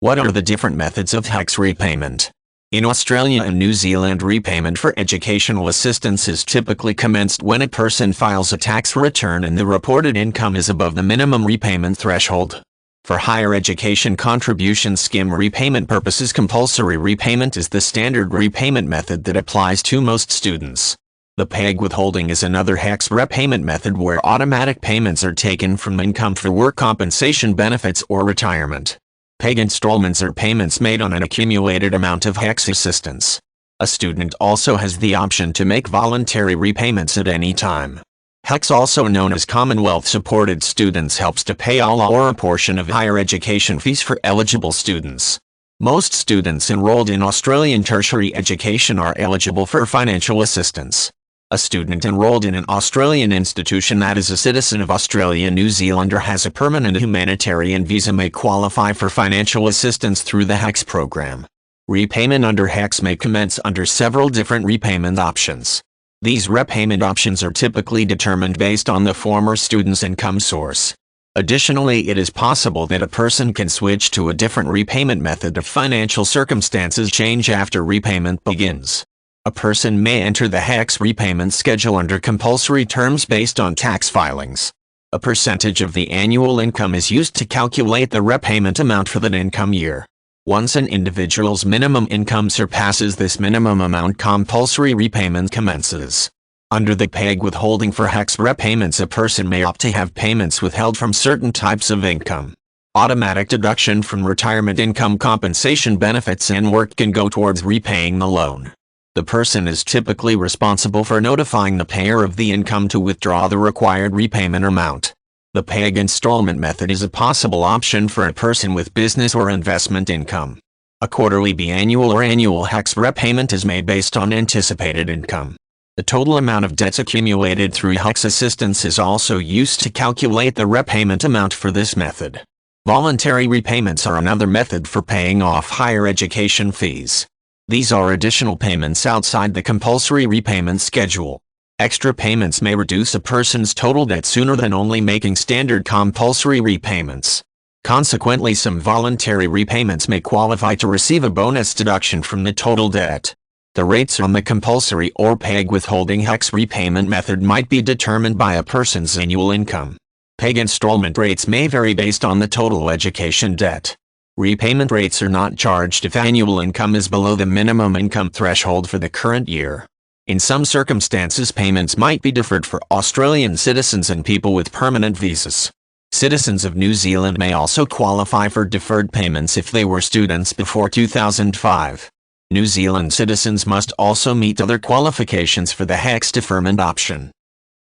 What are the different methods of HECS repayment? In Australia and New Zealand, repayment for educational assistance is typically commenced when a person files a tax return and the reported income is above the minimum repayment threshold. For higher education contribution scheme repayment purposes, compulsory repayment is the standard repayment method that applies to most students. The PEG withholding is another HECS repayment method where automatic payments are taken from income for work compensation benefits or retirement. PEG installments are payments made on an accumulated amount of HECS assistance. A student also has the option to make voluntary repayments at any time. HECS, also known as Commonwealth-supported students, helps to pay all or a portion of higher education fees for eligible students. Most students enrolled in Australian tertiary education are eligible for financial assistance. A student enrolled in an Australian institution that is a citizen of Australia, New Zealand, or has a permanent humanitarian visa may qualify for financial assistance through the HECS program. Repayment under HECS may commence under several different repayment options. These repayment options are typically determined based on the former student's income source. Additionally, it is possible that a person can switch to a different repayment method if financial circumstances change after repayment begins. A person may enter the HECS repayment schedule under compulsory terms based on tax filings. A percentage of the annual income is used to calculate the repayment amount for that income year. Once an individual's minimum income surpasses this minimum amount, compulsory repayment commences. Under the PEG withholding for HECS repayments, a person may opt to have payments withheld from certain types of income. Automatic deduction from retirement income, compensation benefits, and work can go towards repaying the loan. The person is typically responsible for notifying the payer of the income to withdraw the required repayment amount. The PEG installment method is a possible option for a person with business or investment income. A quarterly, biannual, or annual HECS repayment is made based on anticipated income. The total amount of debts accumulated through HECS assistance is also used to calculate the repayment amount for this method. Voluntary repayments are another method for paying off higher education fees. These are additional payments outside the compulsory repayment schedule. Extra payments may reduce a person's total debt sooner than only making standard compulsory repayments. Consequently, some voluntary repayments may qualify to receive a bonus deduction from the total debt. The rates on the compulsory or PEG withholding HECS repayment method might be determined by a person's annual income. PEG installment rates may vary based on the total education debt. Repayment rates are not charged if annual income is below the minimum income threshold for the current year. In some circumstances, payments might be deferred for Australian citizens and people with permanent visas. Citizens of New Zealand may also qualify for deferred payments if they were students before 2005. New Zealand citizens must also meet other qualifications for the HECS deferment option.